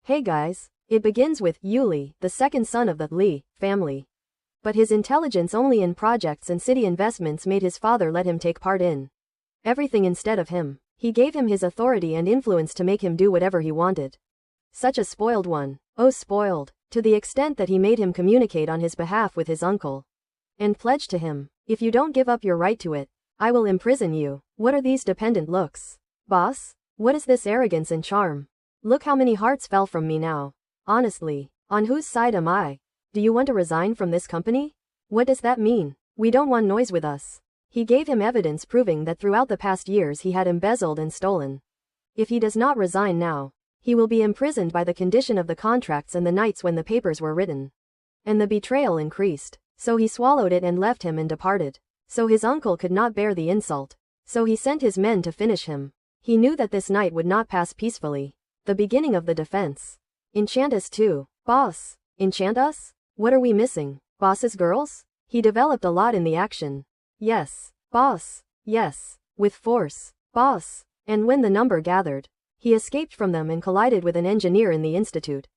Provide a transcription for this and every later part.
Hey guys. It begins with Yuli, the second son of the Lee family. But his intelligence only in projects and city investments made his father let him take part in everything instead of him. He gave him his authority and influence to make him do whatever he wanted. Such a spoiled one. Oh, spoiled. To the extent that he made him communicate on his behalf with his uncle. And pledged to him, if you don't give up your right to it, I will imprison you. What are these dependent looks? Boss? What is this arrogance and charm? Look how many hearts fell from me now. Honestly, on whose side am I? Do you want to resign from this company? What does that mean? We don't want noise with us. He gave him evidence proving that throughout the past years he had embezzled and stolen. If he does not resign now, he will be imprisoned by the condition of the contracts and the nights when the papers were written. And the betrayal increased. So he swallowed it and left him and departed. So his uncle could not bear the insult. So he sent his men to finish him. He knew that this night would not pass peacefully. The beginning of the defense. Enchant us too. Boss. Enchant us? What are we missing? Boss's girls? He developed a lot in the action. Yes. Boss. Yes. With force. Boss. And when the number gathered, he escaped from them and collided with an engineer in the institute.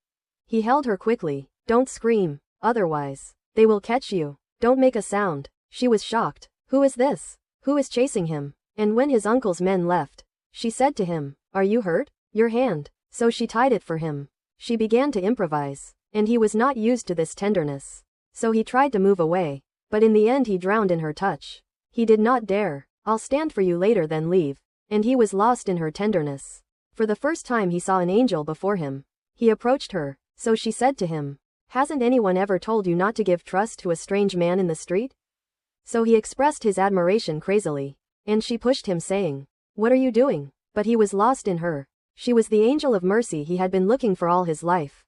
He held her quickly. Don't scream. Otherwise, they will catch you. Don't make a sound. She was shocked. Who is this? Who is chasing him? And when his uncle's men left, she said to him, are you hurt? Your hand. So she tied it for him. She began to improvise. And he was not used to this tenderness. So he tried to move away. But in the end he drowned in her touch. He did not dare. I'll stand for you later then leave. And he was lost in her tenderness. For the first time he saw an angel before him. He approached her. So she said to him, hasn't anyone ever told you not to give trust to a strange man in the street? So he expressed his admiration crazily. And she pushed him saying, what are you doing? But he was lost in her. She was the angel of mercy he had been looking for all his life.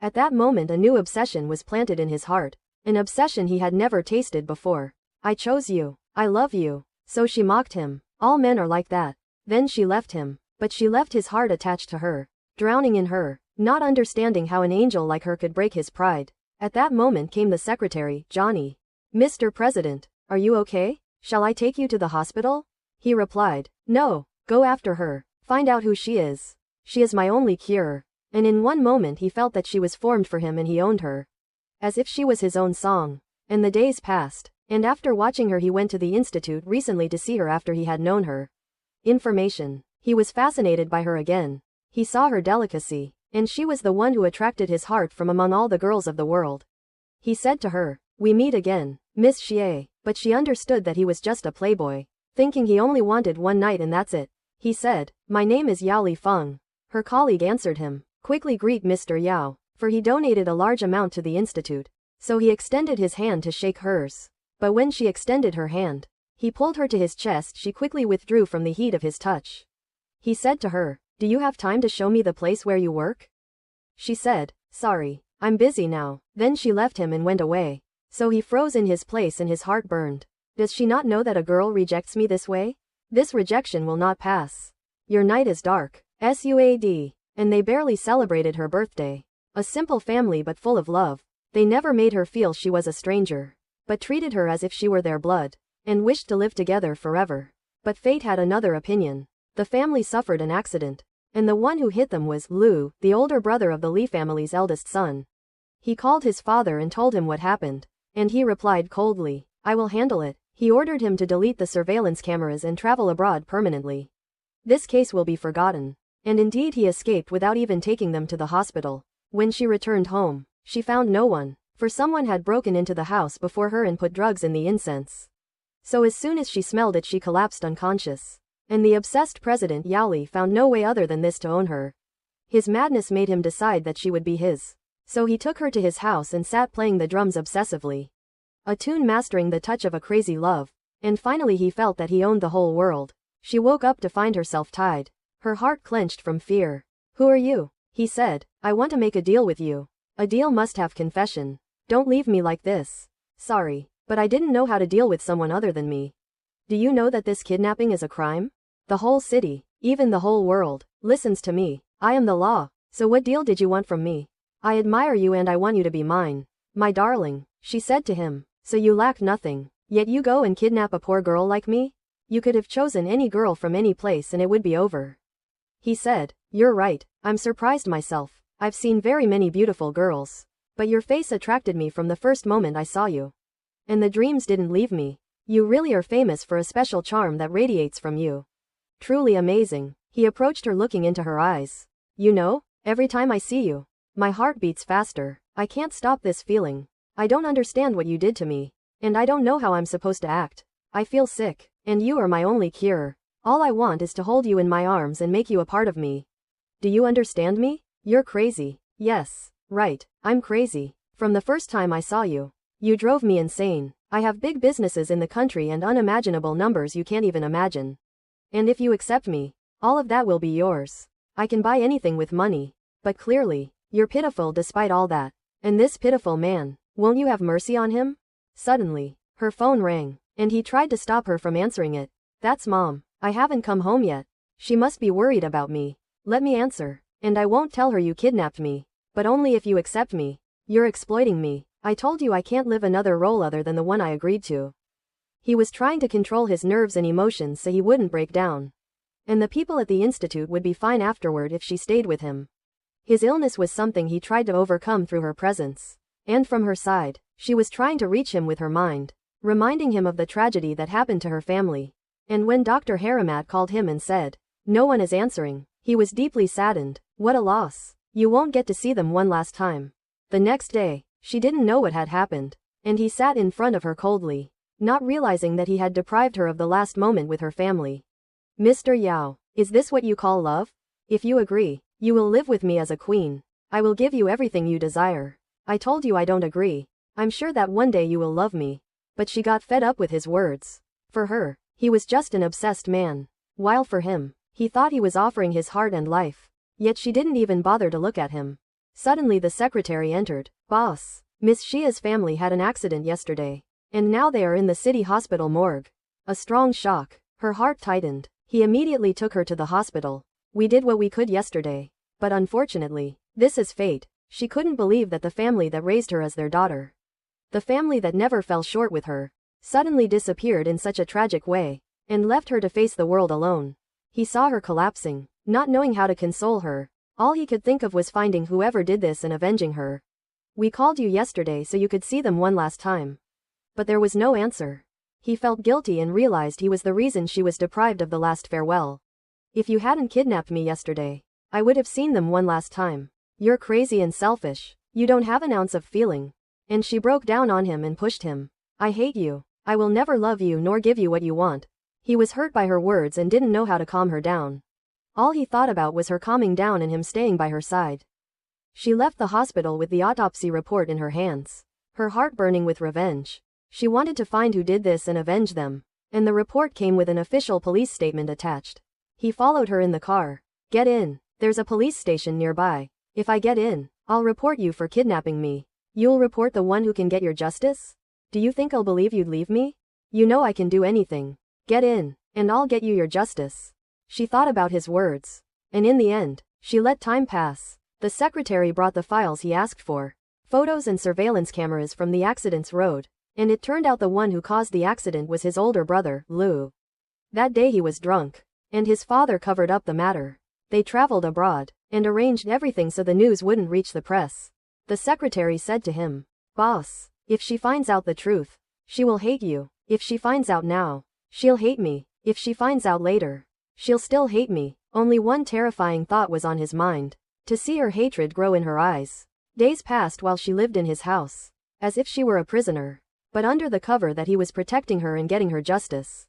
At that moment a new obsession was planted in his heart. An obsession he had never tasted before. I chose you. I love you. So she mocked him. All men are like that. Then she left him. But she left his heart attached to her. Drowning in her. Not understanding how an angel like her could break his pride. At that moment came the secretary, Johnny. Mr. President, are you okay? Shall I take you to the hospital? He replied, no, go after her. Find out who she is. She is my only cure. And in one moment he felt that she was formed for him and he owned her. As if she was his own song. And the days passed. And after watching her he went to the institute recently to see her after he had known her. Information. He was fascinated by her again. He saw her delicacy. And she was the one who attracted his heart from among all the girls of the world. He said to her, we meet again, Miss Xie. But she understood that he was just a playboy. Thinking he only wanted one night and that's it. He said, my name is Yao Li Feng. Her colleague answered him, quickly greet Mr. Yao, for he donated a large amount to the institute. So he extended his hand to shake hers. But when she extended her hand, he pulled her to his chest. She quickly withdrew from the heat of his touch. He said to her, do you have time to show me the place where you work? She said, sorry, I'm busy now. Then she left him and went away. So he froze in his place and his heart burned. Does she not know that a girl rejects me this way? This rejection will not pass. Your night is dark. SUAD. And they barely celebrated her birthday. A simple family but full of love. They never made her feel she was a stranger, but treated her as if she were their blood, and wished to live together forever. But fate had another opinion. The family suffered an accident, and the one who hit them was Lu, the older brother of the Li family's eldest son. He called his father and told him what happened, and he replied coldly, I will handle it. He ordered him to delete the surveillance cameras and travel abroad permanently. This case will be forgotten. And indeed he escaped without even taking them to the hospital. When she returned home, she found no one, for someone had broken into the house before her and put drugs in the incense. So as soon as she smelled it she collapsed unconscious. And the obsessed President Yaoli found no way other than this to own her. His madness made him decide that she would be his. So he took her to his house and sat playing the drums obsessively. A tune mastering the touch of a crazy love. And finally he felt that he owned the whole world. She woke up to find herself tied. Her heart clenched from fear. Who are you? He said, I want to make a deal with you. A deal must have confession. Don't leave me like this. Sorry, but I didn't know how to deal with someone other than me. Do you know that this kidnapping is a crime? The whole city, even the whole world, listens to me. I am the law. So what deal did you want from me? I admire you and I want you to be mine. My darling, she said to him. So you lack nothing, yet you go and kidnap a poor girl like me? You could have chosen any girl from any place and it would be over. He said, you're right, I'm surprised myself. I've seen very many beautiful girls. But your face attracted me from the first moment I saw you. And the dreams didn't leave me. You really are famous for a special charm that radiates from you. Truly amazing. He approached her looking into her eyes. You know, every time I see you, my heart beats faster. I can't stop this feeling. I don't understand what you did to me. And I don't know how I'm supposed to act. I feel sick. And you are my only cure. All I want is to hold you in my arms and make you a part of me. Do you understand me? You're crazy. Yes. Right. I'm crazy. From the first time I saw you, you drove me insane. I have big businesses in the country and unimaginable numbers you can't even imagine. And if you accept me, all of that will be yours. I can buy anything with money. But clearly, you're pitiful despite all that. And this pitiful man, won't you have mercy on him? Suddenly, her phone rang, and he tried to stop her from answering it. That's Mom. I haven't come home yet. She must be worried about me. Let me answer. And I won't tell her you kidnapped me. But only if you accept me. You're exploiting me. I told you I can't live another role other than the one I agreed to. He was trying to control his nerves and emotions so he wouldn't break down. And the people at the institute would be fine afterward if she stayed with him. His illness was something he tried to overcome through her presence. And from her side, she was trying to reach him with her mind, reminding him of the tragedy that happened to her family. And when Dr. Haramat called him and said, "No one is answering," he was deeply saddened. What a loss. You won't get to see them one last time. The next day, she didn't know what had happened. And he sat in front of her coldly, not realizing that he had deprived her of the last moment with her family. Mr. Yao, is this what you call love? If you agree, you will live with me as a queen. I will give you everything you desire. I told you I don't agree. I'm sure that one day you will love me. But she got fed up with his words. For her, he was just an obsessed man. While for him, he thought he was offering his heart and life. Yet she didn't even bother to look at him. Suddenly the secretary entered. Boss, Miss Shia's family had an accident yesterday. And now they are in the city hospital morgue. A strong shock. Her heart tightened. He immediately took her to the hospital. We did what we could yesterday. But unfortunately, this is fate. She couldn't believe that the family that raised her as their daughter, the family that never fell short with her, suddenly disappeared in such a tragic way, and left her to face the world alone. He saw her collapsing, not knowing how to console her. All he could think of was finding whoever did this and avenging her. We called you yesterday so you could see them one last time. But there was no answer. He felt guilty and realized he was the reason she was deprived of the last farewell. If you hadn't kidnapped me yesterday, I would have seen them one last time. You're crazy and selfish. You don't have an ounce of feeling. And she broke down on him and pushed him. I hate you. I will never love you nor give you what you want. He was hurt by her words and didn't know how to calm her down. All he thought about was her calming down and him staying by her side. She left the hospital with the autopsy report in her hands, her heart burning with revenge. She wanted to find who did this and avenge them. And the report came with an official police statement attached. He followed her in the car. Get in. There's a police station nearby. If I get in, I'll report you for kidnapping me. You'll report the one who can get your justice? Do you think I'll believe you'd leave me? You know I can do anything. Get in, and I'll get you your justice. She thought about his words. And in the end, she let time pass. The secretary brought the files he asked for. Photos and surveillance cameras from the accident's road. And it turned out the one who caused the accident was his older brother, Lou. That day he was drunk. And his father covered up the matter. They traveled abroad, and arranged everything so the news wouldn't reach the press. The secretary said to him, Boss, if she finds out the truth, she will hate you. If she finds out now, she'll hate me. If she finds out later, she'll still hate me. Only one terrifying thought was on his mind. To see her hatred grow in her eyes. Days passed while she lived in his house, as if she were a prisoner. But under the cover that he was protecting her and getting her justice.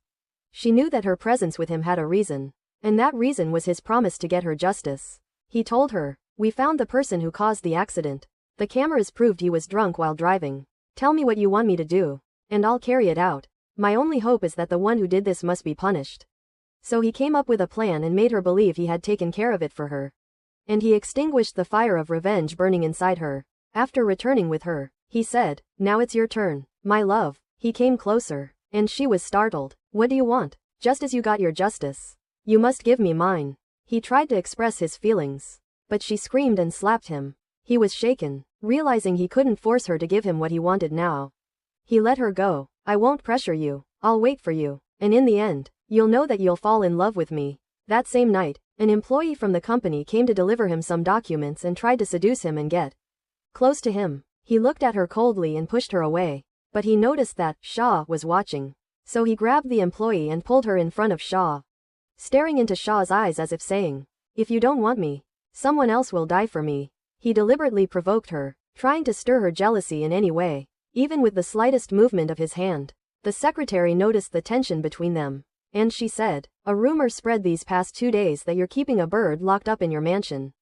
She knew that her presence with him had a reason. And that reason was his promise to get her justice. He told her, we found the person who caused the accident. The cameras proved he was drunk while driving. Tell me what you want me to do, and I'll carry it out. My only hope is that the one who did this must be punished. So he came up with a plan and made her believe he had taken care of it for her. And he extinguished the fire of revenge burning inside her. After returning with her, he said, now it's your turn, my love. He came closer, and she was startled. What do you want? Just as you got your justice. You must give me mine. He tried to express his feelings, but she screamed and slapped him. He was shaken, realizing he couldn't force her to give him what he wanted now. He let her go. I won't pressure you. I'll wait for you. And in the end, you'll know that you'll fall in love with me. That same night, An employee from the company came to deliver him some documents and tried to seduce him and get close to him. He looked at her coldly and pushed her away. But he noticed that Shaw was watching. So he grabbed the employee and pulled her in front of Shaw, staring into Shaw's eyes as if saying, "If you don't want me, someone else will die for me." He deliberately provoked her, trying to stir her jealousy in any way, even with the slightest movement of his hand. The secretary noticed the tension between them, and she said, "A rumor spread these past 2 days that you're keeping a bird locked up in your mansion.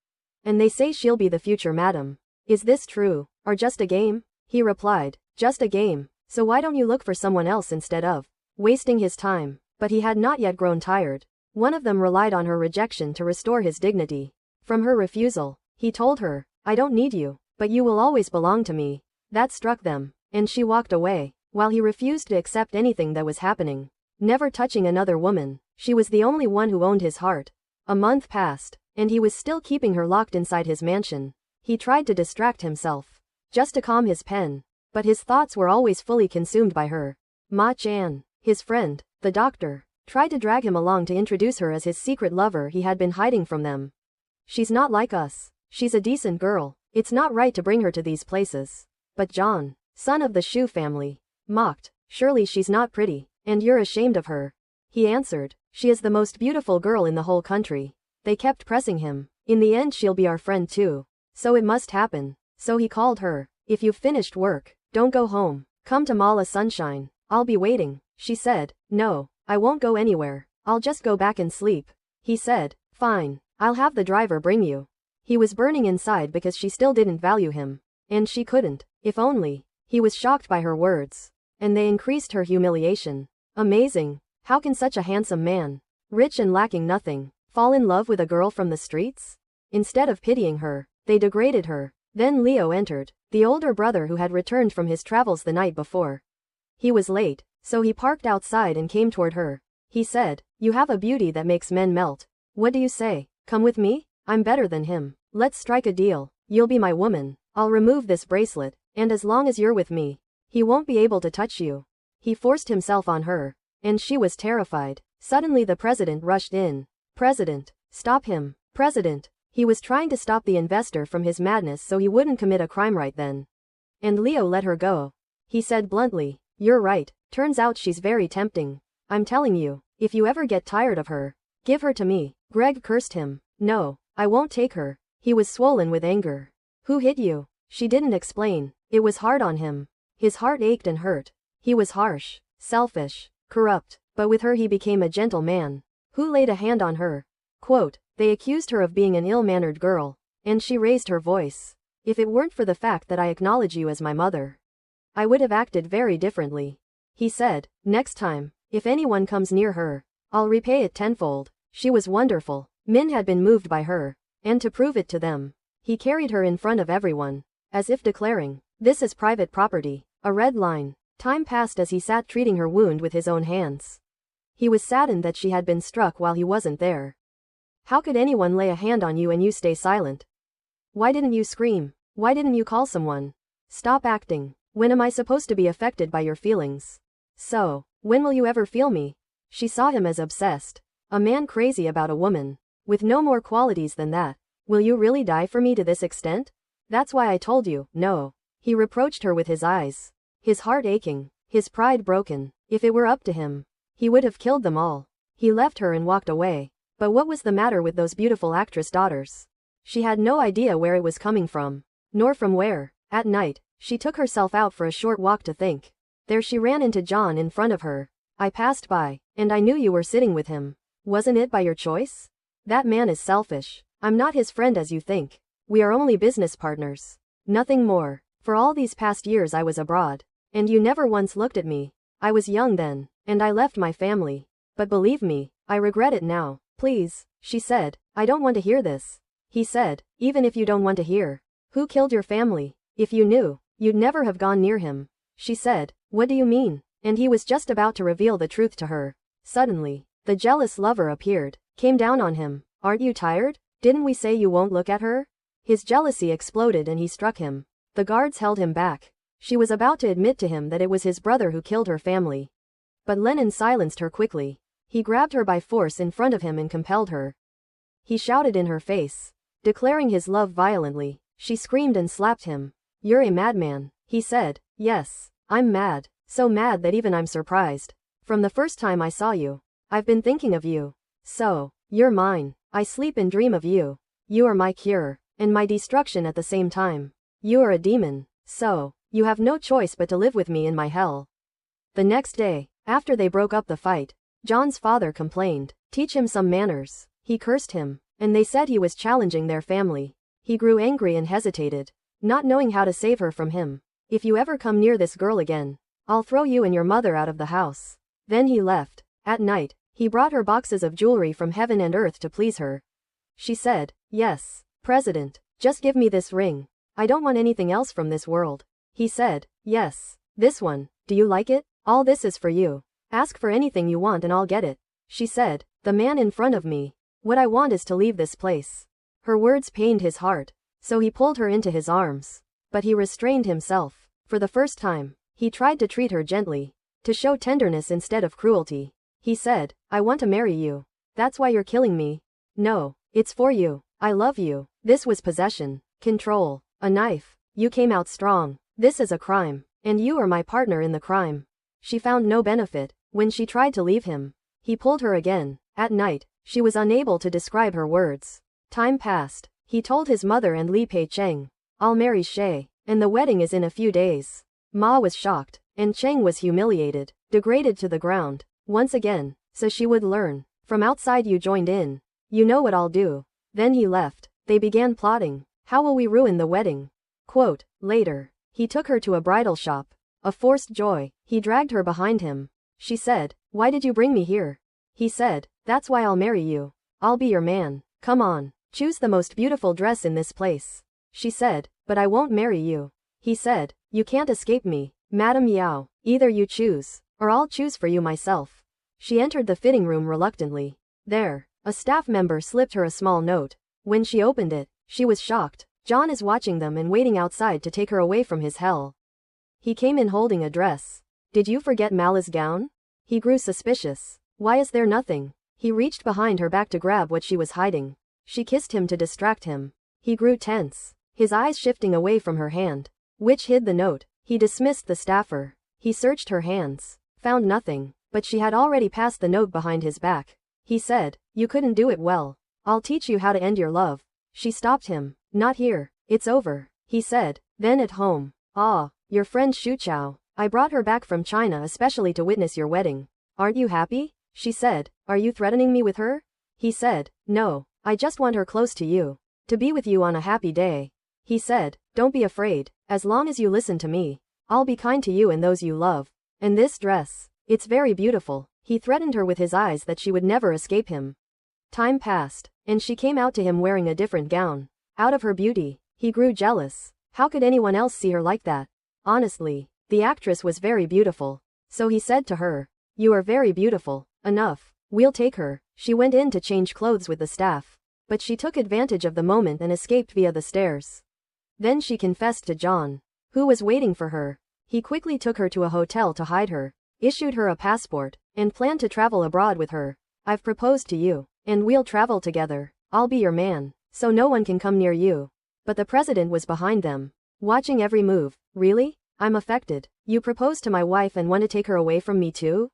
And they say she'll be the future madam. Is this true, or just a game?" He replied, "Just a game, so why don't you look for someone else instead of wasting his time?" But he had not yet grown tired. One of them relied on her rejection to restore his dignity. From her refusal, he told her, "I don't need you, but you will always belong to me." That struck them, and she walked away, while he refused to accept anything that was happening. Never touching another woman, she was the only one who owned his heart. A month passed, and he was still keeping her locked inside his mansion. He tried to distract himself, just to calm his pen, but his thoughts were always fully consumed by her. Ma-chan, his friend, the doctor, tried to drag him along to introduce her as his secret lover he had been hiding from them. "She's not like us. She's a decent girl. It's not right to bring her to these places." But John, son of the Shu family, mocked, "Surely she's not pretty, and you're ashamed of her." He answered, "She is the most beautiful girl in the whole country." They kept pressing him. "In the end she'll be our friend too. So it must happen." So he called her. "If you've finished work, don't go home. Come to Mala Sunshine. I'll be waiting." She said, "No, I won't go anywhere. I'll just go back and sleep." He said, "Fine, I'll have the driver bring you." He was burning inside because she still didn't value him. And she couldn't. If only. He was shocked by her words. And they increased her humiliation. Amazing. How can such a handsome man, rich and lacking nothing, fall in love with a girl from the streets? Instead of pitying her, they degraded her. Then Leo entered, the older brother who had returned from his travels the night before. He was late, so he parked outside and came toward her. He said, "You have a beauty that makes men melt. What do you say? Come with me? I'm better than him. Let's strike a deal. You'll be my woman. I'll remove this bracelet, and as long as you're with me, he won't be able to touch you." He forced himself on her, and she was terrified. Suddenly the president rushed in. "President, stop him. President." He was trying to stop the investor from his madness so he wouldn't commit a crime right then. And Leo let her go. He said bluntly, "You're right. Turns out she's very tempting. I'm telling you, if you ever get tired of her, give her to me." Greg cursed him. "No, I won't take her." He was swollen with anger. "Who hit you?" She didn't explain. It was hard on him. His heart ached and hurt. He was harsh, selfish, corrupt, but with her he became a gentle man. "Who laid a hand on her?" Quote, "They accused her of being an ill-mannered girl." And she raised her voice. "If it weren't for the fact that I acknowledge you as my mother, I would have acted very differently." He said, "Next time, if anyone comes near her, I'll repay it tenfold." She was wonderful. Min had been moved by her. And to prove it to them, he carried her in front of everyone, as if declaring, "This is private property." A red line. Time passed as he sat treating her wound with his own hands. He was saddened that she had been struck while he wasn't there. "How could anyone lay a hand on you and you stay silent? Why didn't you scream? Why didn't you call someone? Stop acting. When am I supposed to be affected by your feelings? So, when will you ever feel me?" She saw him as obsessed. A man crazy about a woman, with no more qualities than that. "Will you really die for me to this extent? That's why I told you, no." He reproached her with his eyes. His heart aching, his pride broken. If it were up to him, he would have killed them all. He left her and walked away. But what was the matter with those beautiful actress daughters? She had no idea where it was coming from, nor from where. At night, she took herself out for a short walk to think. There she ran into John in front of her. "I passed by, and I knew you were sitting with him. Wasn't it by your choice? That man is selfish. I'm not his friend as you think. We are only business partners. Nothing more. For all these past years I was abroad. And you never once looked at me. I was young then, and I left my family. But believe me, I regret it now." "Please," she said, "I don't want to hear this." He said, "Even if you don't want to hear, who killed your family? If you knew, you'd never have gone near him." She said, "What do you mean?" And he was just about to reveal the truth to her. Suddenly, the jealous lover appeared, came down on him. "Aren't you tired? Didn't we say you won't look at her?" His jealousy exploded and he struck him. The guards held him back. She was about to admit to him that it was his brother who killed her family. But Lennon silenced her quickly. He grabbed her by force in front of him and compelled her He shouted in her face, declaring his love violently. She screamed and slapped him. You're a madman, he said. Yes, I'm mad. So mad that even I'm surprised. From the first time I saw you, I've been thinking of you. So, you're mine. I sleep and dream of you. You are my cure, and my destruction at the same time. You are a demon. So, you have no choice but to live with me in my hell. The next day, after they broke up the fight, John's father complained. Teach him some manners. He cursed him, and they said he was challenging their family. He grew angry and hesitated, not knowing how to save her from him. If you ever come near this girl again, I'll throw you and your mother out of the house. Then he left. At night, he brought her boxes of jewelry from heaven and earth to please her. She said, Yes, President, just give me this ring. I don't want anything else from this world. He said, Yes, this one, do you like it? All this is for you. Ask for anything you want and I'll get it. She said, The man in front of me. What I want is to leave this place. Her words pained his heart, so he pulled her into his arms. But he restrained himself. For the first time, he tried to treat her gently, to show tenderness instead of cruelty. He said, I want to marry you. That's why you're killing me. No, it's for you. I love you. This was possession, control, a knife. You came out strong. This is a crime, and you are my partner in the crime. She found no benefit. When she tried to leave him, he pulled her again. At night, she was unable to describe her words. Time passed. He told his mother and Li Pei Cheng, I'll marry Shay, and the wedding is in a few days. Ma was shocked, and Cheng was humiliated, degraded to the ground. Once again, so she would learn. From outside you joined in. You know what I'll do. Then he left. They began plotting. How will we ruin the wedding? Quote, later. He took her to a bridal shop. A forced joy. He dragged her behind him. She said, Why did you bring me here? He said, That's why I'll marry you. I'll be your man. Come on. Choose the most beautiful dress in this place. She said, But I won't marry you. He said, You can't escape me, Madam Yao. Either you choose, or I'll choose for you myself. She entered the fitting room reluctantly. There, a staff member slipped her a small note. When she opened it, she was shocked. John is watching them and waiting outside to take her away from his hell. He came in holding a dress. Did you forget Mala's gown? He grew suspicious. Why is there nothing? He reached behind her back to grab what she was hiding. She kissed him to distract him. He grew tense, his eyes shifting away from her hand, which hid the note. He dismissed the staffer. He searched her hands, found nothing, but she had already passed the note behind his back. He said, You couldn't do it well. I'll teach you how to end your love. She stopped him. Not here. It's over. He said. Then at home. Ah, your friend Shu Chao. I brought her back from China especially to witness your wedding. Aren't you happy? She said. Are you threatening me with her? He said. No, I just want her close to you. To be with you on a happy day. He said. Don't be afraid. As long as you listen to me, I'll be kind to you and those you love. And this dress. It's very beautiful. He threatened her with his eyes that she would never escape him. Time passed, and she came out to him wearing a different gown. Out of her beauty, he grew jealous. How could anyone else see her like that? Honestly, the actress was very beautiful. So he said to her, You are very beautiful. Enough. We'll take her. She went in to change clothes with the staff. But she took advantage of the moment and escaped via the stairs. Then she confessed to John, who was waiting for her. He quickly took her to a hotel to hide her, issued her a passport, and planned to travel abroad with her. I've proposed to you, and we'll travel together. I'll be your man, so no one can come near you. But the president was behind them, watching every move. Really? I'm affected. You proposed to my wife and want to take her away from me too?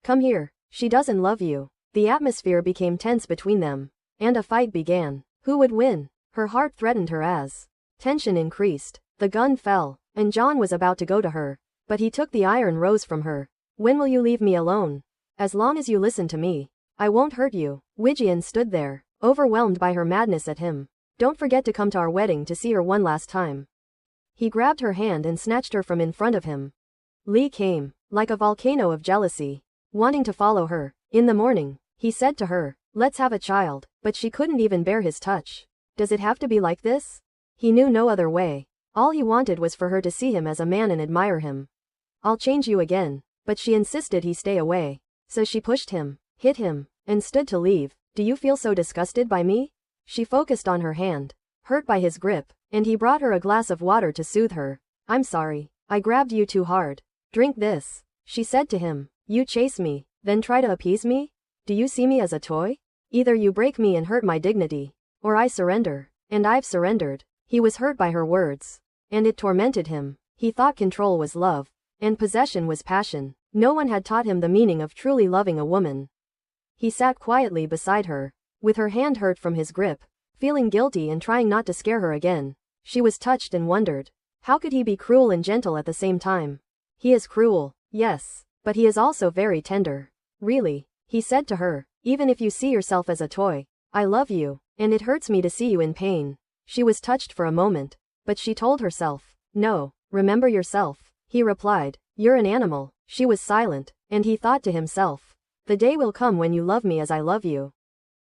Come here. She doesn't love you. The atmosphere became tense between them, and a fight began. Who would win? Her heart threatened her as tension increased. The gun fell, and John was about to go to her, but he took the iron rose from her. When will you leave me alone? As long as you listen to me, I won't hurt you. Wijian stood there, overwhelmed by her madness at him. Don't forget to come to our wedding to see her one last time. He grabbed her hand and snatched her from in front of him. Li came, like a volcano of jealousy, wanting to follow her. In the morning, he said to her, Let's have a child, but she couldn't even bear his touch. Does it have to be like this? He knew no other way. All he wanted was for her to see him as a man and admire him. I'll change you again, but she insisted he stay away. So she pushed him, hit him, and stood to leave. Do you feel so disgusted by me? She focused on her hand, hurt by his grip, and he brought her a glass of water to soothe her. I'm sorry, I grabbed you too hard. Drink this, she said to him. You chase me, then try to appease me? Do you see me as a toy? Either you break me and hurt my dignity, or I surrender. And I've surrendered. He was hurt by her words. And it tormented him. He thought control was love, and possession was passion. No one had taught him the meaning of truly loving a woman. He sat quietly beside her, with her hand hurt from his grip, feeling guilty and trying not to scare her again. She was touched and wondered. How could he be cruel and gentle at the same time? He is cruel, yes, but he is also very tender. Really, he said to her, even if you see yourself as a toy, I love you, and it hurts me to see you in pain. She was touched for a moment, but she told herself, no, remember yourself. He replied, you're an animal. She was silent, and he thought to himself, the day will come when you love me as I love you.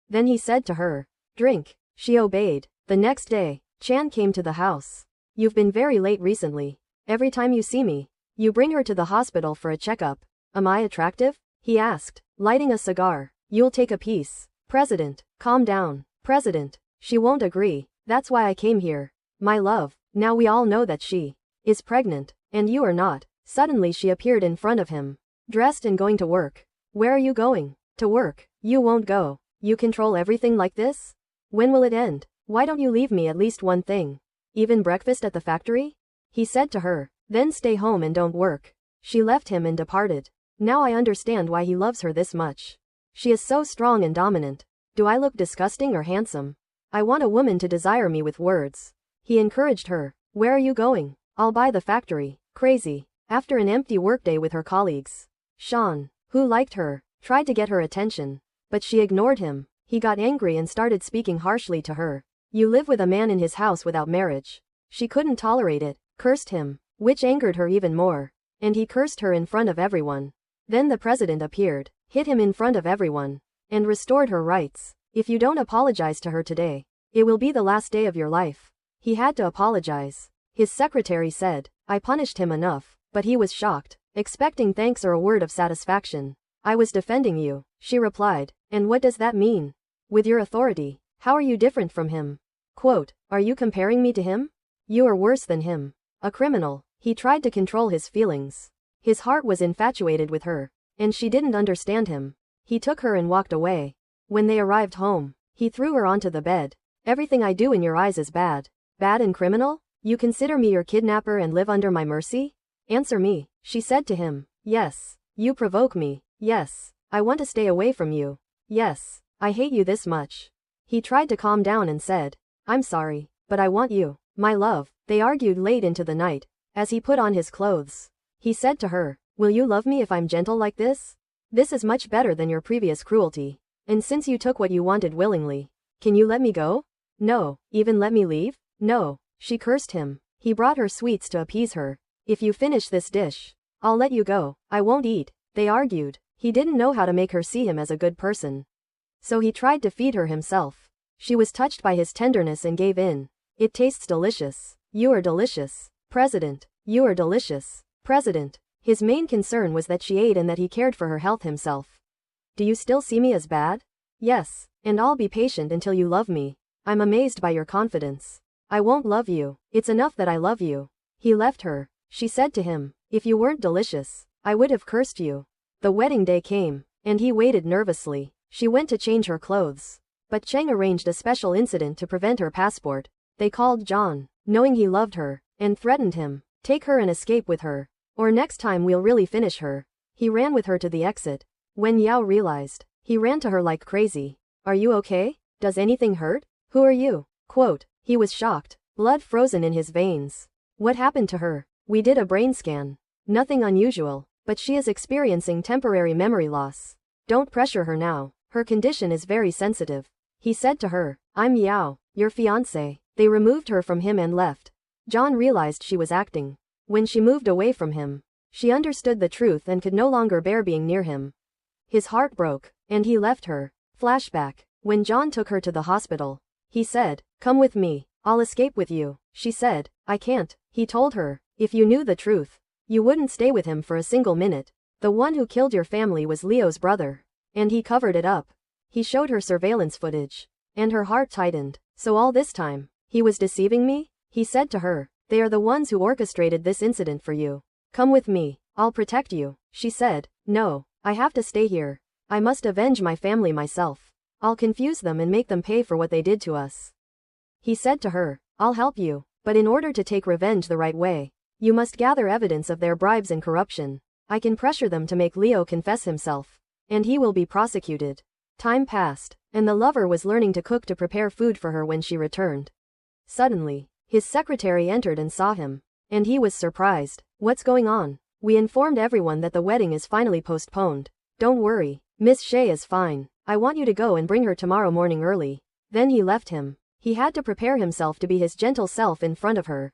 Then he said to her, drink. She obeyed. The next day, Chan came to the house. You've been very late recently. Every time you see me, you bring her to the hospital for a checkup. Am I attractive? He asked, lighting a cigar. You'll take a piece. President, calm down. President, she won't agree. That's why I came here. My love, now we all know that she is pregnant, and you are not. Suddenly she appeared in front of him, dressed and going to work. Where are you going? To work. You won't go. You control everything like this? When will it end? Why don't you leave me at least one thing? Even breakfast at the factory? He said to her, then stay home and don't work. She left him and departed. Now I understand why he loves her this much. She is so strong and dominant. Do I look disgusting or handsome? I want a woman to desire me with words. He encouraged her. Where are you going? I'll buy the factory. Crazy. After an empty workday with her colleagues, Sean, who liked her, tried to get her attention, but she ignored him. He got angry and started speaking harshly to her. You live with a man in his house without marriage. She couldn't tolerate it, cursed him, which angered her even more. And he cursed her in front of everyone. Then the president appeared, hit him in front of everyone, and restored her rights. If you don't apologize to her today, it will be the last day of your life. He had to apologize. His secretary said, I punished him enough, but he was shocked, expecting thanks or a word of satisfaction. I was defending you, she replied. And what does that mean? With your authority, how are you different from him? Quote, are you comparing me to him? You are worse than him. A criminal. He tried to control his feelings. His heart was infatuated with her, and she didn't understand him. He took her and walked away. When they arrived home, he threw her onto the bed. Everything I do in your eyes is bad. Bad and criminal? You consider me your kidnapper and live under my mercy? Answer me, she said to him. Yes. You provoke me. Yes. I want to stay away from you. Yes. I hate you this much. He tried to calm down and said, I'm sorry, but I want you, my love. They argued late into the night. As he put on his clothes, he said to her, will you love me if I'm gentle like this? This is much better than your previous cruelty. And since you took what you wanted willingly, can you let me go? No. Even let me leave? No. She cursed him. He brought her sweets to appease her. If you finish this dish, I'll let you go. I won't eat. They argued. He didn't know how to make her see him as a good person. So he tried to feed her himself. She was touched by his tenderness and gave in. It tastes delicious. You are delicious. President. You are delicious. President. His main concern was that she ate and that he cared for her health himself. Do you still see me as bad? Yes. And I'll be patient until you love me. I'm amazed by your confidence. I won't love you. It's enough that I love you. He left her. She said to him, if you weren't delicious, I would have cursed you. The wedding day came, and he waited nervously. She went to change her clothes. But Cheng arranged a special incident to prevent her passport. They called John, knowing he loved her, and threatened him. Take her and escape with her, or next time we'll really finish her. He ran with her to the exit. When Yao realized, he ran to her like crazy. Are you okay? Does anything hurt? Who are you? Quote, he was shocked, blood frozen in his veins. What happened to her? We did a brain scan. Nothing unusual, but she is experiencing temporary memory loss. Don't pressure her now. Her condition is very sensitive. He said to her, I'm Yao, your fiancé. They removed her from him and left. John realized she was acting. When she moved away from him, she understood the truth and could no longer bear being near him. His heart broke, and he left her. Flashback. When John took her to the hospital, he said, come with me. I'll escape with you. She said, I can't. He told her, if you knew the truth, you wouldn't stay with him for a single minute. The one who killed your family was Leo's brother. And he covered it up. He showed her surveillance footage. And her heart tightened. So all this time, he was deceiving me? He said to her, they are the ones who orchestrated this incident for you. Come with me. I'll protect you. She said, no, I have to stay here. I must avenge my family myself. I'll confuse them and make them pay for what they did to us. He said to her, I'll help you, but in order to take revenge the right way, you must gather evidence of their bribes and corruption. I can pressure them to make Leo confess himself, and he will be prosecuted. Time passed, and the lover was learning to cook to prepare food for her when she returned. Suddenly, his secretary entered and saw him, and he was surprised. What's going on? We informed everyone that the wedding is finally postponed. Don't worry, Miss Shea is fine. I want you to go and bring her tomorrow morning early. Then he left him. He had to prepare himself to be his gentle self in front of her.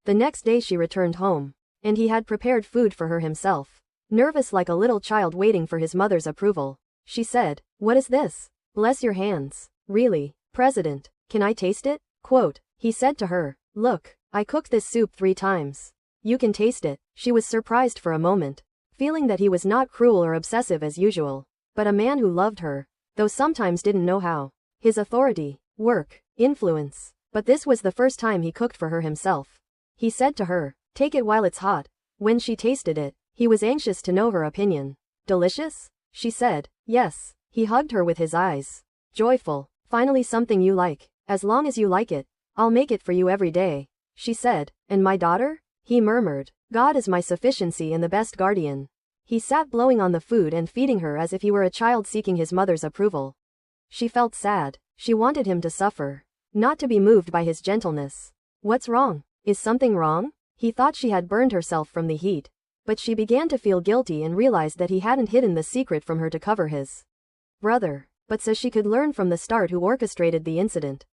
The next day she returned home, and he had prepared food for her himself. Nervous like a little child waiting for his mother's approval, she said, What is this? Bless your hands. Really, President, can I taste it? Quote, he said to her, Look, I cooked this soup 3 times. You can taste it. She was surprised for a moment, feeling that he was not cruel or obsessive as usual, but a man who loved her, though sometimes didn't know how. His authority, work, influence. But this was the first time he cooked for her himself. He said to her, Take it while it's hot. When she tasted it, he was anxious to know her opinion. Delicious? She said, Yes. He hugged her with his eyes. Joyful. Finally something you like. As long as you like it, I'll make it for you every day. She said, And my daughter? He murmured, God is my sufficiency and the best guardian. He sat blowing on the food and feeding her as if he were a child seeking his mother's approval. She felt sad. She wanted him to suffer, not to be moved by his gentleness. What's wrong? Is something wrong? He thought she had burned herself from the heat, but she began to feel guilty and realized that he hadn't hidden the secret from her to cover his brother, but so she could learn from the start who orchestrated the incident.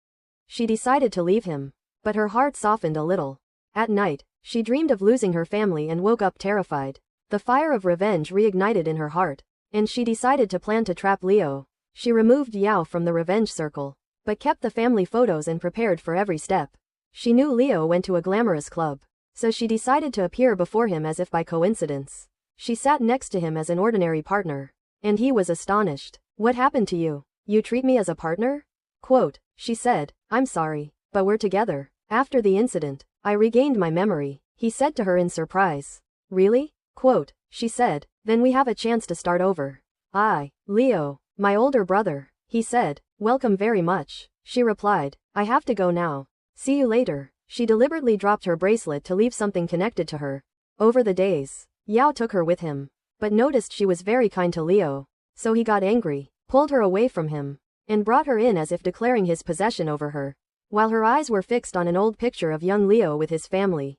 She decided to leave him, but her heart softened a little. At night, she dreamed of losing her family and woke up terrified. The fire of revenge reignited in her heart, and she decided to plan to trap Leo. She removed Yao from the revenge circle, but kept the family photos and prepared for every step. She knew Leo went to a glamorous club, so she decided to appear before him as if by coincidence. She sat next to him as an ordinary partner, and he was astonished. What happened to you? You treat me as a partner? Quote, she said, I'm sorry, but we're together. After the incident, I regained my memory, he said to her in surprise. Really? Quote, she said, then we have a chance to start over. Leo, my older brother, he said, welcome very much. She replied, I have to go now. See you later. She deliberately dropped her bracelet to leave something connected to her. Over the days, Yao took her with him, but noticed she was very kind to Leo, so he got angry, pulled her away from him, and brought her in as if declaring his possession over her, while her eyes were fixed on an old picture of young Leo with his family.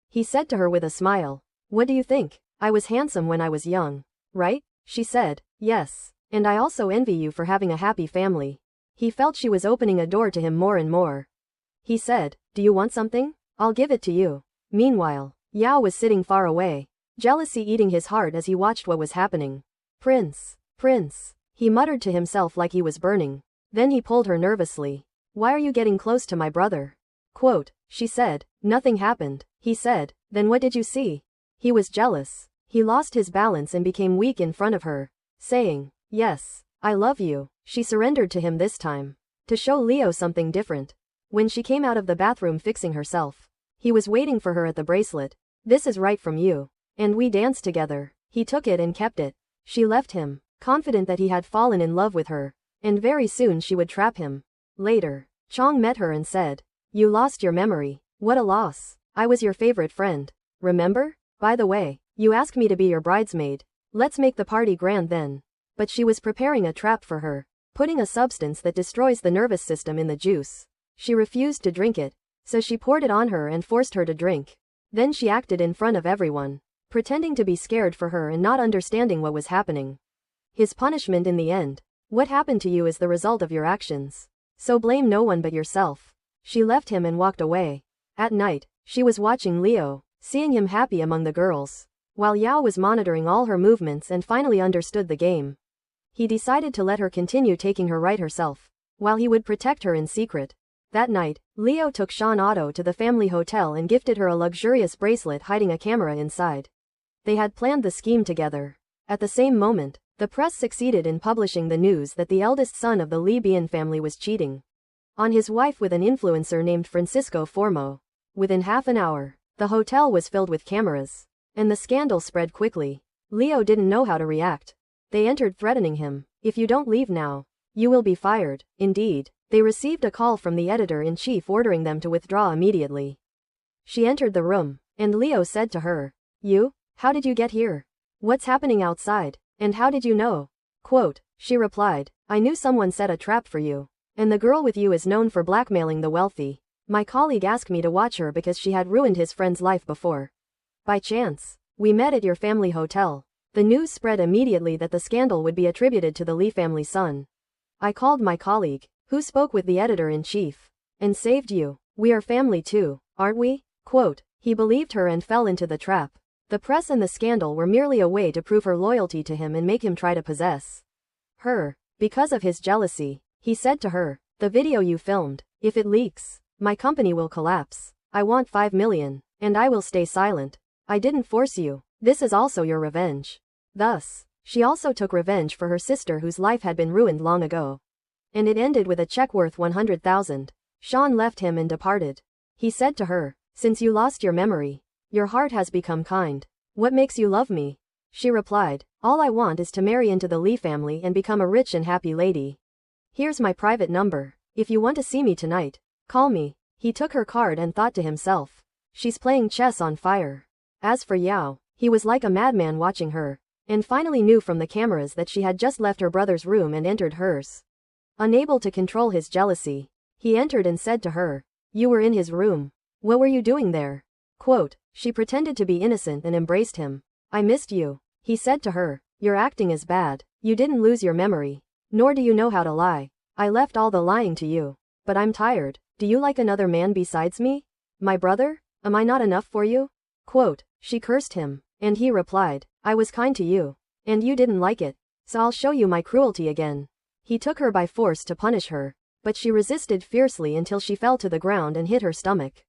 He said to her with a smile, What do you think? I was handsome when I was young, right? She said, Yes, and I also envy you for having a happy family. He felt she was opening a door to him more and more. He said, Do you want something? I'll give it to you. Meanwhile, Yao was sitting far away, jealousy eating his heart as he watched what was happening. Prince, he muttered to himself like he was burning. Then he pulled her nervously. Why are you getting close to my brother? Quote, she said, Nothing happened. He said, Then what did you see? He was jealous. He lost his balance and became weak in front of her, saying, Yes, I love you. She surrendered to him this time, to show Leo something different. When she came out of the bathroom fixing herself, he was waiting for her at the bracelet. This is right from you. And we danced together. He took it and kept it. She left him, confident that he had fallen in love with her, and very soon she would trap him. Later, Chong met her and said, You lost your memory. What a loss. I was your favorite friend. Remember? By the way, you asked me to be your bridesmaid. Let's make the party grand then. But she was preparing a trap for her, putting a substance that destroys the nervous system in the juice. She refused to drink it, so she poured it on her and forced her to drink. Then she acted in front of everyone, pretending to be scared for her and not understanding what was happening. His punishment in the end. What happened to you is the result of your actions. So blame no one but yourself. She left him and walked away. At night, she was watching Leo, seeing him happy among the girls, while Yao was monitoring all her movements and finally understood the game. He decided to let her continue taking her right herself, while he would protect her in secret. That night, Leo took Sean Otto to the family hotel and gifted her a luxurious bracelet hiding a camera inside. They had planned the scheme together. At the same moment, the press succeeded in publishing the news that the eldest son of the Li Bian family was cheating on his wife with an influencer named Francisco Formo. Within half an hour, the hotel was filled with cameras, and the scandal spread quickly. Leo didn't know how to react. They entered threatening him. If you don't leave now, You will be fired. Indeed, they received a call from the editor-in-chief ordering them to withdraw immediately. She entered the room, and Leo said to her, "You? How did you get here? What's happening outside? And how did you know?" Quote, she replied, "I knew someone set a trap for you. And the girl with you is known for blackmailing the wealthy. My colleague asked me to watch her because she had ruined his friend's life before. By chance, we met at your family hotel." The news spread immediately that the scandal would be attributed to the Lee family's son. "I called my colleague, who spoke with the editor-in-chief, and saved you. We are family too, aren't we?" Quote, he believed her and fell into the trap. The press and the scandal were merely a way to prove her loyalty to him and make him try to possess her. Because of his jealousy, he said to her, "The video you filmed, if it leaks, my company will collapse. I want 5 million, and I will stay silent. I didn't force you. This is also your revenge." Thus, she also took revenge for her sister whose life had been ruined long ago. And it ended with a check worth 100,000. Sean left him and departed. He said to her, "Since you lost your memory, your heart has become kind. What makes you love me?" She replied, "All I want is to marry into the Lee family and become a rich and happy lady. Here's my private number. If you want to see me tonight, call me." He took her card and thought to himself, "She's playing chess on fire." As for Yao, he was like a madman watching her, and finally knew from the cameras that she had just left her brother's room and entered hers. Unable to control his jealousy, he entered and said to her, "You were in his room. What were you doing there?" Quote, she pretended to be innocent and embraced him. "I missed you." He said to her, "Your acting is bad. You didn't lose your memory. Nor do you know how to lie. I left all the lying to you. But I'm tired. Do you like another man besides me? My brother? Am I not enough for you?" Quote, she cursed him, and he replied, "I was kind to you. And you didn't like it. So I'll show you my cruelty again." He took her by force to punish her, but she resisted fiercely until she fell to the ground and hit her stomach.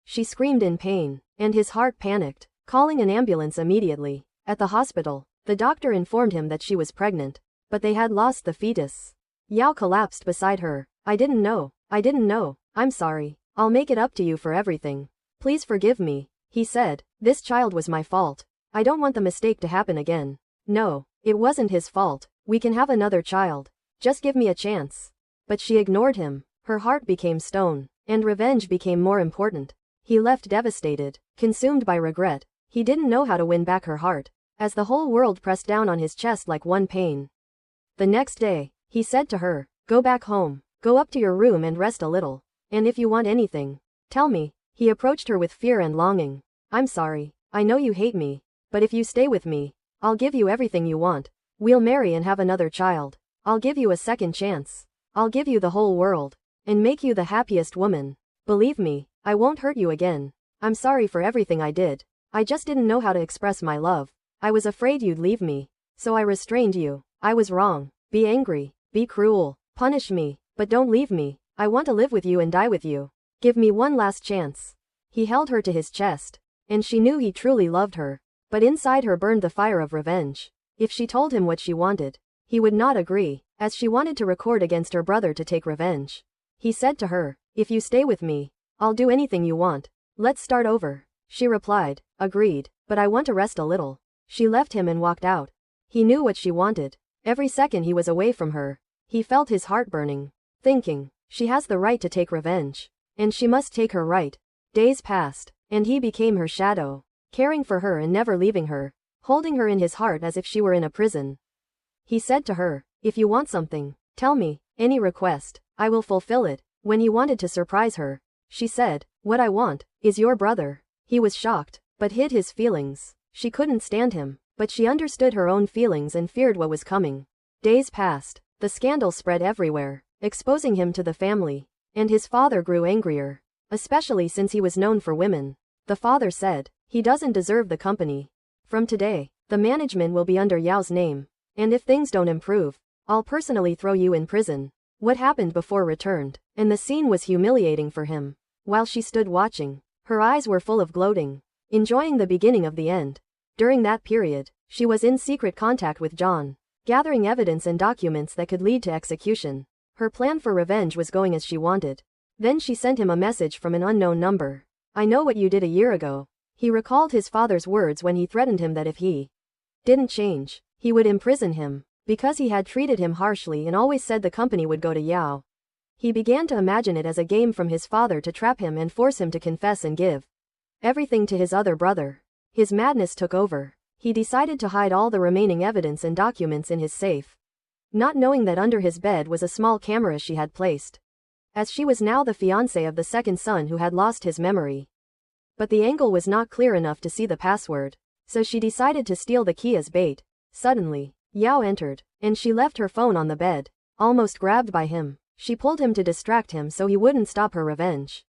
She screamed in pain, and his heart panicked, calling an ambulance immediately. At the hospital, the doctor informed him that she was pregnant, but they had lost the fetus. Yao collapsed beside her. I didn't know. I'm sorry. I'll make it up to you for everything. Please forgive me," he said. "This child was my fault. I don't want the mistake to happen again." "No, it wasn't his fault. We can have another child. Just give me a chance." But she ignored him. Her heart became stone, and revenge became more important. He left devastated, consumed by regret. He didn't know how to win back her heart, as the whole world pressed down on his chest like one pain. The next day, he said to her, "Go back home. Go up to your room and rest a little. And if you want anything, tell me." He approached her with fear and longing. "I'm sorry. I know you hate me. But if you stay with me, I'll give you everything you want. We'll marry and have another child. I'll give you a second chance. I'll give you the whole world, and make you the happiest woman. Believe me, I won't hurt you again. I'm sorry for everything I did. I just didn't know how to express my love. I was afraid you'd leave me, so I restrained you. I was wrong. Be angry. Be cruel. Punish me. But don't leave me. I want to live with you and die with you. Give me one last chance." He held her to his chest, and she knew he truly loved her, but inside her burned the fire of revenge. If she told him what she wanted, he would not agree, as she wanted to record against her brother to take revenge. He said to her, "If you stay with me, I'll do anything you want. Let's start over." She replied, "Agreed, but I want to rest a little." She left him and walked out. He knew what she wanted. Every second he was away from her, he felt his heart burning, thinking, she has the right to take revenge, and she must take her right. Days passed, and he became her shadow, caring for her and never leaving her, holding her in his heart as if she were in a prison. He said to her, "If you want something, tell me, any request, I will fulfill it." When he wanted to surprise her, she said, "What I want is your brother." He was shocked, but hid his feelings. She couldn't stand him, but she understood her own feelings and feared what was coming. Days passed. The scandal spread everywhere, exposing him to the family, and his father grew angrier, especially since he was known for women. The father said, "He doesn't deserve the company. From today, the management will be under Yao's name, and if things don't improve, I'll personally throw you in prison." What happened before returned, and the scene was humiliating for him. While she stood watching, her eyes were full of gloating, enjoying the beginning of the end. During that period, she was in secret contact with John, gathering evidence and documents that could lead to execution. Her plan for revenge was going as she wanted. Then she sent him a message from an unknown number. "I know what you did a year ago." He recalled his father's words when he threatened him that if he didn't change, he would imprison him. because he had treated him harshly and always said the company would go to Yao. He began to imagine it as a game from his father to trap him and force him to confess and give everything to his other brother. His madness took over. He decided to hide all the remaining evidence and documents in his safe, not knowing that under his bed was a small camera she had placed, as she was now the fiancée of the second son who had lost his memory. But the angle was not clear enough to see the password, so she decided to steal the key as bait. Suddenly, Yao entered, and she left her phone on the bed. Almost grabbed by him, she pulled him to distract him so he wouldn't stop her revenge.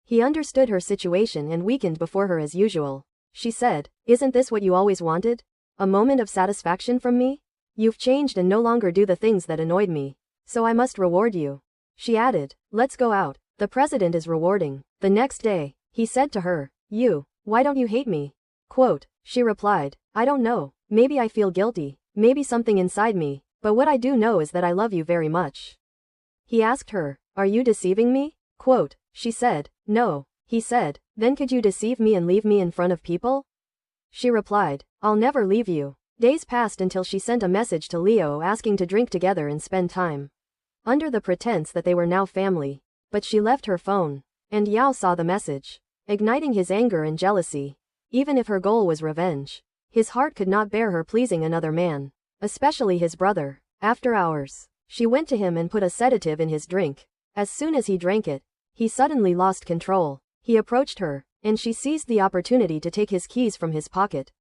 He understood her situation and weakened before her as usual. She said, "Isn't this what you always wanted? A moment of satisfaction from me? You've changed and no longer do the things that annoyed me, so I must reward you." She added, "Let's go out. The president is rewarding." The next day, he said to her, Why don't you hate me?" She replied, "I don't know. Maybe I feel guilty, maybe something inside me, but what I do know is that I love you very much." He asked her, "Are you deceiving me?" She said, "No." He said, "Then could you deceive me and leave me in front of people?" She replied, "I'll never leave you." Days passed until she sent a message to Leo asking to drink together and spend time, under the pretense that they were now family. But she left her phone, and Yao saw the message, igniting his anger and jealousy. Even if her goal was revenge, his heart could not bear her pleasing another man, especially his brother. After hours, she went to him and put a sedative in his drink. As soon as he drank it, he suddenly lost control. He approached her, and she seized the opportunity to take his keys from his pocket,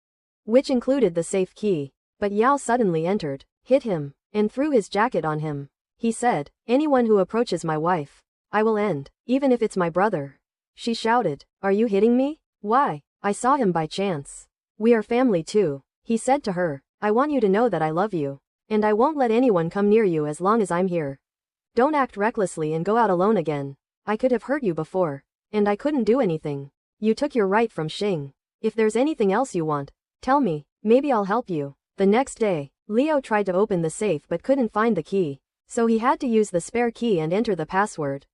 which included the safe key. But Yao suddenly entered, hit him, and threw his jacket on him. He said, "Anyone who approaches my wife, I will end, even if it's my brother." She shouted, "Are you hitting me? Why? I saw him by chance. We are family too." He said to her, "I want you to know that I love you, and I won't let anyone come near you as long as I'm here. Don't act recklessly and go out alone again. I could have hurt you before, and I couldn't do anything. You took your right from Xing. If there's anything else you want, tell me, maybe I'll help you." The next day, Leo tried to open the safe but couldn't find the key, so he had to use the spare key and enter the password.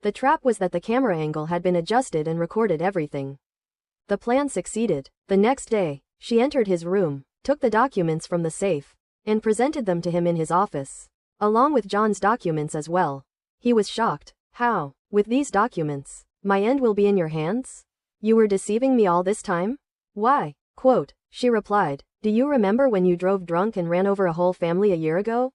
The trap was that the camera angle had been adjusted and recorded everything. The plan succeeded. The next day, she entered his room, took the documents from the safe, and presented them to him in his office, along with John's documents as well. He was shocked. "How? With these documents, my end will be in your hands? You were deceiving me all this time? Why?" She replied, "Do you remember when you drove drunk and ran over a whole family a year ago?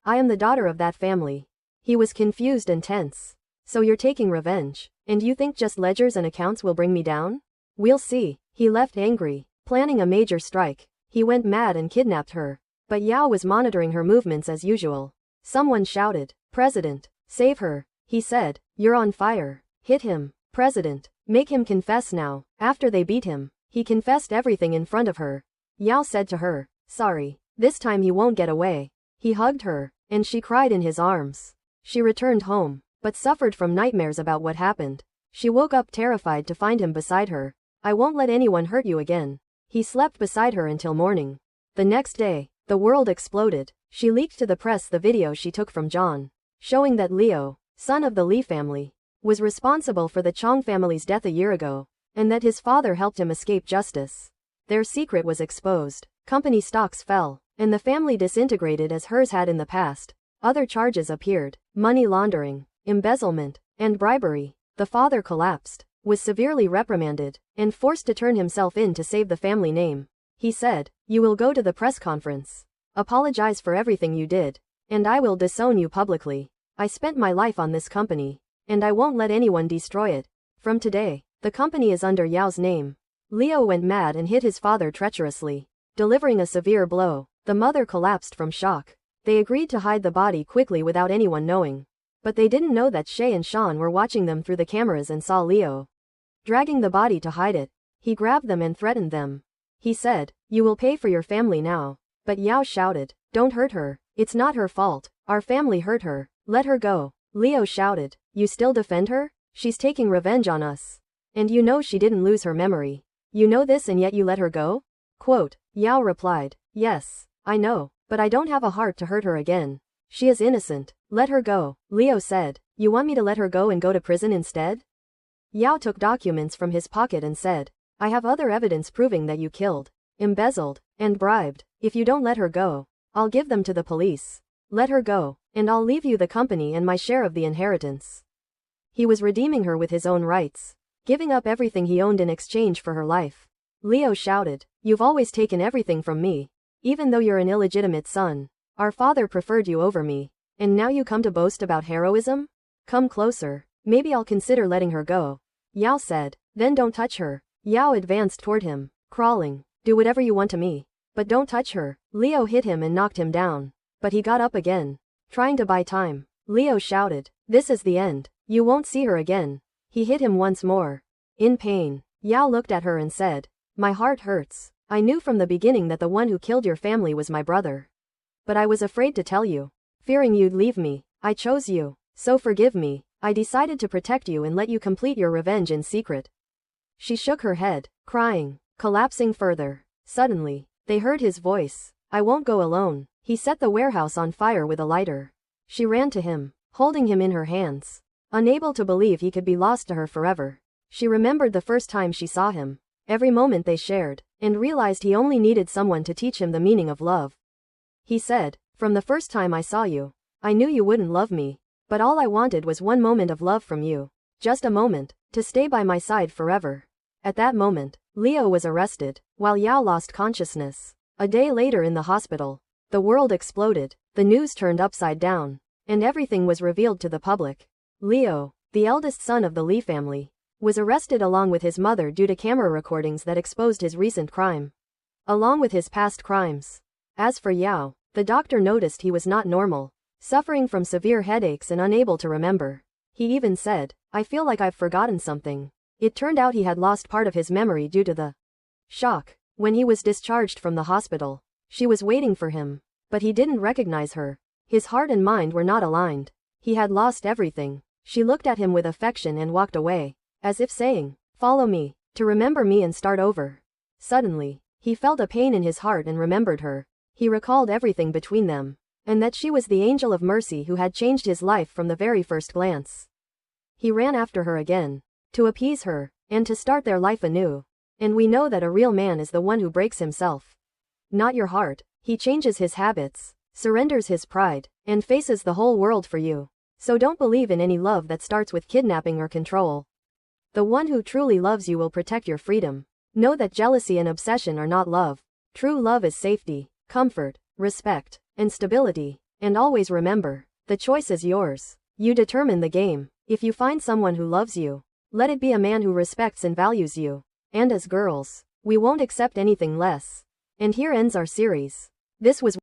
I am the daughter of that family." He was confused and tense. "So you're taking revenge, and you think just ledgers and accounts will bring me down? We'll see." He left angry, planning a major strike. He went mad and kidnapped her. But Yao was monitoring her movements as usual. Someone shouted, "President, save her." He said, "You're on fire. Hit him, President. Make him confess now." After they beat him, he confessed everything in front of her. Yao said to her, "Sorry, this time he won't get away." He hugged her, and she cried in his arms. She returned home, but suffered from nightmares about what happened. She woke up terrified to find him beside her. "I won't let anyone hurt you again." He slept beside her until morning. The next day, the world exploded. She leaked to the press the video she took from John, showing that Leo, son of the Li family, was responsible for the Chong family's death a year ago, and that his father helped him escape justice. Their secret was exposed. Company stocks fell, and the family disintegrated as hers had in the past. Other charges appeared: money laundering, embezzlement, and bribery. The father collapsed, was severely reprimanded, and forced to turn himself in to save the family name. He said, "You will go to the press conference, apologize for everything you did, and I will disown you publicly. I spent my life on this company, and I won't let anyone destroy it. From today, the company is under Yao's name." Leo went mad and hit his father treacherously, delivering a severe blow. The mother collapsed from shock. They agreed to hide the body quickly without anyone knowing. But they didn't know that Shay and Sean were watching them through the cameras and saw Leo dragging the body to hide it. He grabbed them and threatened them. He said, "You will pay for your family now." But Yao shouted, "Don't hurt her. It's not her fault. Our family hurt her. Let her go." Leo shouted, "You still defend her? She's taking revenge on us. And you know she didn't lose her memory. You know this and yet you let her go?" Yao replied, "Yes, I know, but I don't have a heart to hurt her again. She is innocent. Let her go." Leo said, "You want me to let her go and go to prison instead?" Yao took documents from his pocket and said, "I have other evidence proving that you killed, embezzled, and bribed. If you don't let her go, I'll give them to the police. Let her go, and I'll leave you the company and my share of the inheritance. He was redeeming her with his own rights, giving up everything he owned in exchange for her life. Leo shouted, "You've always taken everything from me. Even though you're an illegitimate son, our father preferred you over me. And now you come to boast about heroism? Come closer. Maybe I'll consider letting her go." Yao said. "Then don't touch her." Yao advanced toward him, crawling. "Do whatever you want to me, but don't touch her." Leo hit him and knocked him down, but he got up again, trying to buy time. Leo shouted, "This is the end. You won't see her again." He hit him once more. In pain, Yao looked at her and said, "My heart hurts. I knew from the beginning that the one who killed your family was my brother. But I was afraid to tell you. Fearing you'd leave me, I chose you. So forgive me. I decided to protect you and let you complete your revenge in secret." She shook her head, crying, collapsing further. Suddenly, they heard his voice. "I won't go alone." He set the warehouse on fire with a lighter. She ran to him, holding him in her hands, unable to believe he could be lost to her forever. She remembered the first time she saw him, every moment they shared, and realized he only needed someone to teach him the meaning of love. He said, "From the first time I saw you, I knew you wouldn't love me, but all I wanted was one moment of love from you. Just a moment, to stay by my side forever." At that moment, Leo was arrested, while Yao lost consciousness. A day later in the hospital, the world exploded, the news turned upside down, and everything was revealed to the public. Leo, the eldest son of the Li family, was arrested along with his mother due to camera recordings that exposed his recent crime, along with his past crimes. As for Yao, the doctor noticed he was not normal, suffering from severe headaches and unable to remember. He even said, "I feel like I've forgotten something." It turned out he had lost part of his memory due to the shock. When he was discharged from the hospital, she was waiting for him, but he didn't recognize her. His heart and mind were not aligned. He had lost everything. She looked at him with affection and walked away, as if saying, "Follow me, to remember me and start over." Suddenly, he felt a pain in his heart and remembered her. He recalled everything between them, and that she was the angel of mercy who had changed his life from the very first glance. He ran after her again, to appease her, and to start their life anew. And we know that a real man is the one who breaks himself, not your heart. He changes his habits, surrenders his pride, and faces the whole world for you. So don't believe in any love that starts with kidnapping or control. The one who truly loves you will protect your freedom. Know that jealousy and obsession are not love. True love is safety, comfort, respect, and stability. And always remember, the choice is yours. You determine the game. If you find someone who loves you, let it be a man who respects and values you. And as girls, we won't accept anything less. And here ends our series. This was